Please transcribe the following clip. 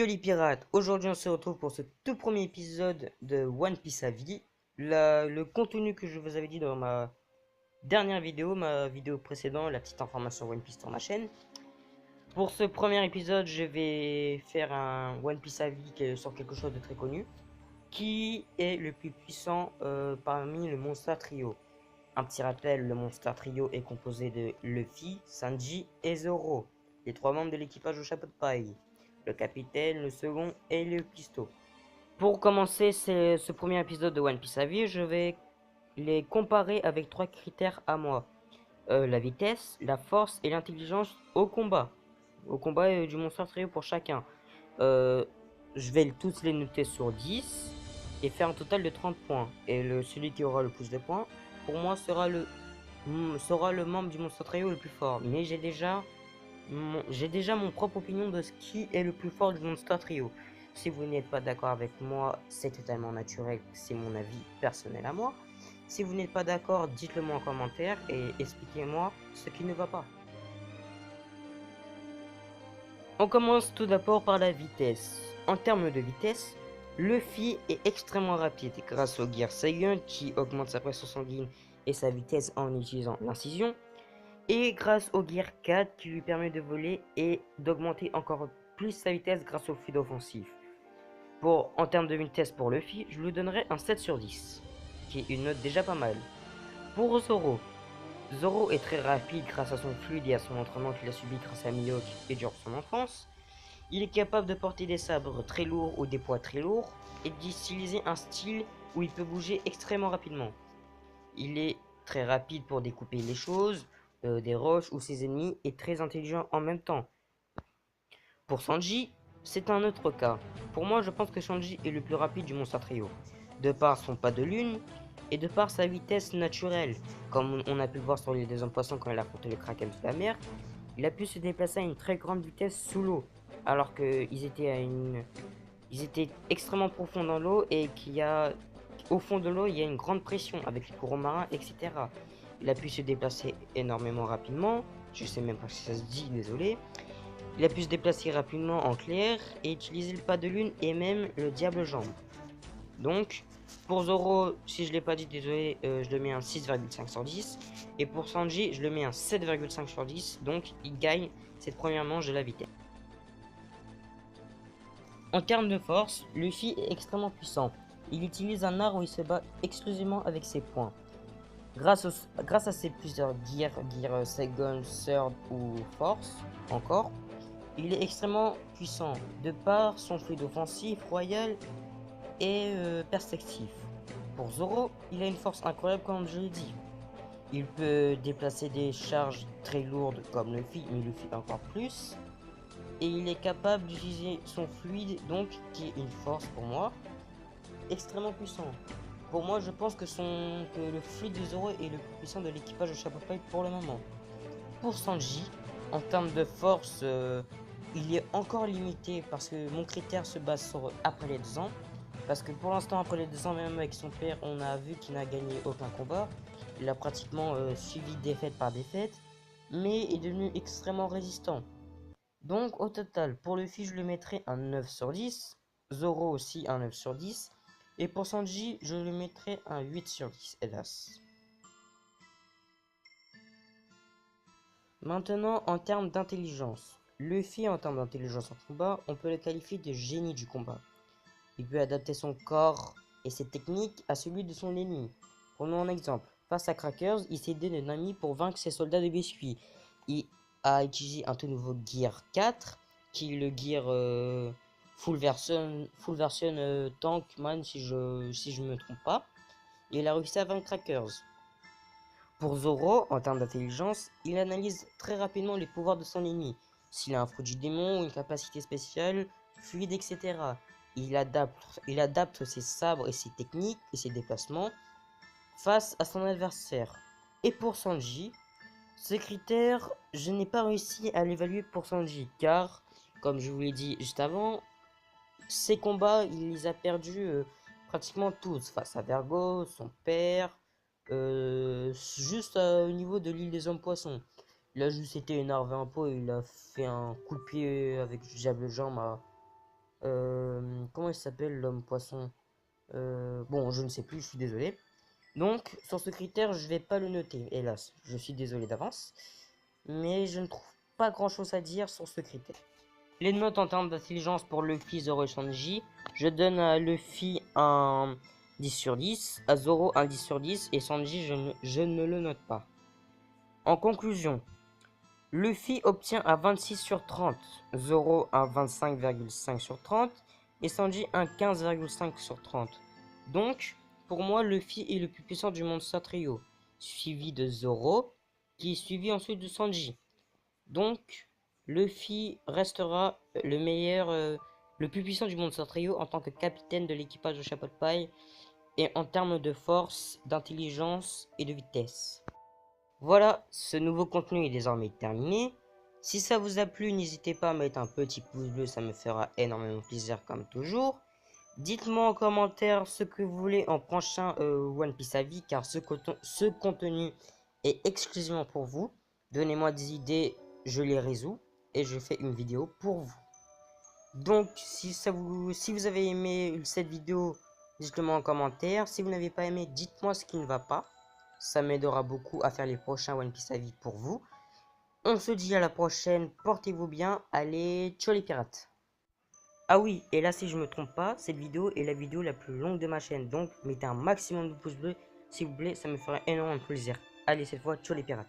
les pirates, aujourd'hui on se retrouve pour ce tout premier épisode de One Piece à vie. Le contenu que je vous avais dit dans ma vidéo précédente, la petite information One Piece sur ma chaîne. Pour ce premier épisode, je vais faire un One Piece à vie sur quelque chose de très connu. Qui est le plus puissant parmi le Monster Trio? Un petit rappel, le Monster Trio est composé de Luffy, Sanji et Zoro, les trois membres de l'équipage au chapeau de paille. Le capitaine, le second et le cuistot. Pour commencer ce premier épisode de One Piece à vie, je vais les comparer avec trois critères à moi. La vitesse, la force et l'intelligence au combat. Au combat du Monster Trio pour chacun. Je vais tous les noter sur 10 et faire un total de 30 points. Et celui qui aura le plus de points, pour moi, sera le membre du Monster Trio le plus fort. Mais j'ai déjà mon propre opinion de ce qui est le plus fort du Monster Trio. Si vous n'êtes pas d'accord avec moi, c'est totalement naturel, c'est mon avis personnel à moi. Si vous n'êtes pas d'accord, dites-le moi en commentaire et expliquez-moi ce qui ne va pas. On commence tout d'abord par la vitesse. En termes de vitesse, Luffy est extrêmement rapide grâce au Gear Saiyan qui augmente sa pression sanguine et sa vitesse en utilisant l'incision. Et grâce au Gear 4 qui lui permet de voler et d'augmenter encore plus sa vitesse grâce au fluide offensif. En termes de vitesse pour Luffy, je lui donnerai un 7 sur 10, qui est une note déjà pas mal. Pour Zoro, Zoro est très rapide grâce à son fluide et à son entraînement qu'il a subi grâce à Mihawk et durant son enfance. Il est capable de porter des sabres très lourds ou des poids très lourds et d'utiliser un style où il peut bouger extrêmement rapidement. Il est très rapide pour découper les choses, des roches ou ses ennemis, et très intelligent en même temps. Pour Sanji, c'est un autre cas. Pour moi, je pense que Sanji est le plus rapide du Monster Trio, de par son pas de lune et de par sa vitesse naturelle. Comme on a pu le voir sur l'île des hommes poissons quand il a affronté le Kraken sous la mer, il a pu se déplacer à une très grande vitesse sous l'eau, alors qu'ils étaient extrêmement profonds dans l'eau et au fond de l'eau, il y a une grande pression avec les courants marins, etc. Il a pu se déplacer énormément rapidement. Je sais même pas si ça se dit, désolé. Il a pu se déplacer rapidement en clair et utiliser le pas de lune et même le diable jambe. Donc, pour Zoro, si je l'ai pas dit, désolé, je le mets un 6,5 sur 10. Et pour Sanji, je le mets un 7,5 sur 10. Donc, il gagne cette première manche de la vitesse. En termes de force, Luffy est extrêmement puissant. Il utilise un art où il se bat exclusivement avec ses poings. Grâce à ses plusieurs gear second, third ou force, encore, il est extrêmement puissant de par son fluide offensif, royal et perspectif. Pour Zoro, il a une force incroyable comme je l'ai dit. Il peut déplacer des charges très lourdes comme Luffy, mais Luffy encore plus. Et il est capable d'utiliser son fluide, donc qui est une force pour moi, extrêmement puissant. Pour moi, je pense que le fluide de Zoro est le plus puissant de l'équipage de Chapeau de Paille pour le moment. Pour Sanji, en termes de force, il est encore limité parce que mon critère se base sur après les 2 ans. Parce que pour l'instant, après les 2 ans, même avec son père, on a vu qu'il n'a gagné aucun combat. Il a pratiquement suivi défaite par défaite, mais est devenu extrêmement résistant. Donc au total, pour Luffy, je lui mettrai un 9 sur 10. Zoro aussi un 9 sur 10. Et pour Sanji, je lui mettrai un 8 sur 10, hélas. Maintenant, en termes d'intelligence. Luffy, en termes d'intelligence en combat, on peut le qualifier de génie du combat. Il peut adapter son corps et ses techniques à celui de son ennemi. Prenons un exemple. Face à Crackers, il s'est donné un ami pour vaincre ses soldats de biscuits. Il a utilisé un tout nouveau Gear 4, qui est le Gear full version Tankman, si je me trompe pas. Et il a réussi à vaincre Crackers. Pour Zoro, en termes d'intelligence, il analyse très rapidement les pouvoirs de son ennemi. S'il a un fruit du démon, une capacité spéciale, fluide, etc. Il adapte ses sabres et ses techniques et ses déplacements face à son adversaire. Et pour Sanji, ce critère, je n'ai pas réussi à l'évaluer pour Sanji, car, comme je vous l'ai dit juste avant, ses combats, il les a perdus pratiquement tous, face à Vergo, son père, juste au niveau de l'île des hommes poissons. Il a juste été énervé un peu et il a fait un coup de pied avec le diable jambe Comment il s'appelle l'homme poisson? Bon, je ne sais plus, je suis désolé. Donc, sur ce critère, je vais pas le noter, hélas. Je suis désolé d'avance. Mais je ne trouve pas grand-chose à dire sur ce critère. Les notes en termes d'intelligence pour Luffy, Zoro et Sanji, je donne à Luffy un 10 sur 10, à Zoro un 10 sur 10 et Sanji, je ne le note pas. En conclusion, Luffy obtient un 26 sur 30, Zoro un 25,5 sur 30 et Sanji un 15,5 sur 30. Donc, pour moi, Luffy est le plus puissant du Monster Trio, suivi de Zoro, qui est suivi ensuite de Sanji. Donc, Luffy restera le meilleur, le plus puissant du Monster Trio en tant que capitaine de l'équipage de Chapeau de Paille et en termes de force, d'intelligence et de vitesse. Voilà, ce nouveau contenu est désormais terminé. Si ça vous a plu, n'hésitez pas à mettre un petit pouce bleu, ça me fera énormément plaisir comme toujours. Dites-moi en commentaire ce que vous voulez en prochain One Piece à vie, car ce contenu est exclusivement pour vous. Donnez-moi des idées, je les résous et je fais une vidéo pour vous. Donc, si vous avez aimé cette vidéo, dites-le moi en commentaire. Si vous n'avez pas aimé, dites-moi ce qui ne va pas. Ça m'aidera beaucoup à faire les prochains One Piece à vie pour vous. On se dit à la prochaine, portez-vous bien, allez, ciao les pirates. Ah oui, et là si je me trompe pas, cette vidéo est la vidéo la plus longue de ma chaîne, donc mettez un maximum de pouces bleus, s'il vous plaît, ça me ferait énormément plaisir. Allez, cette fois, ciao les pirates.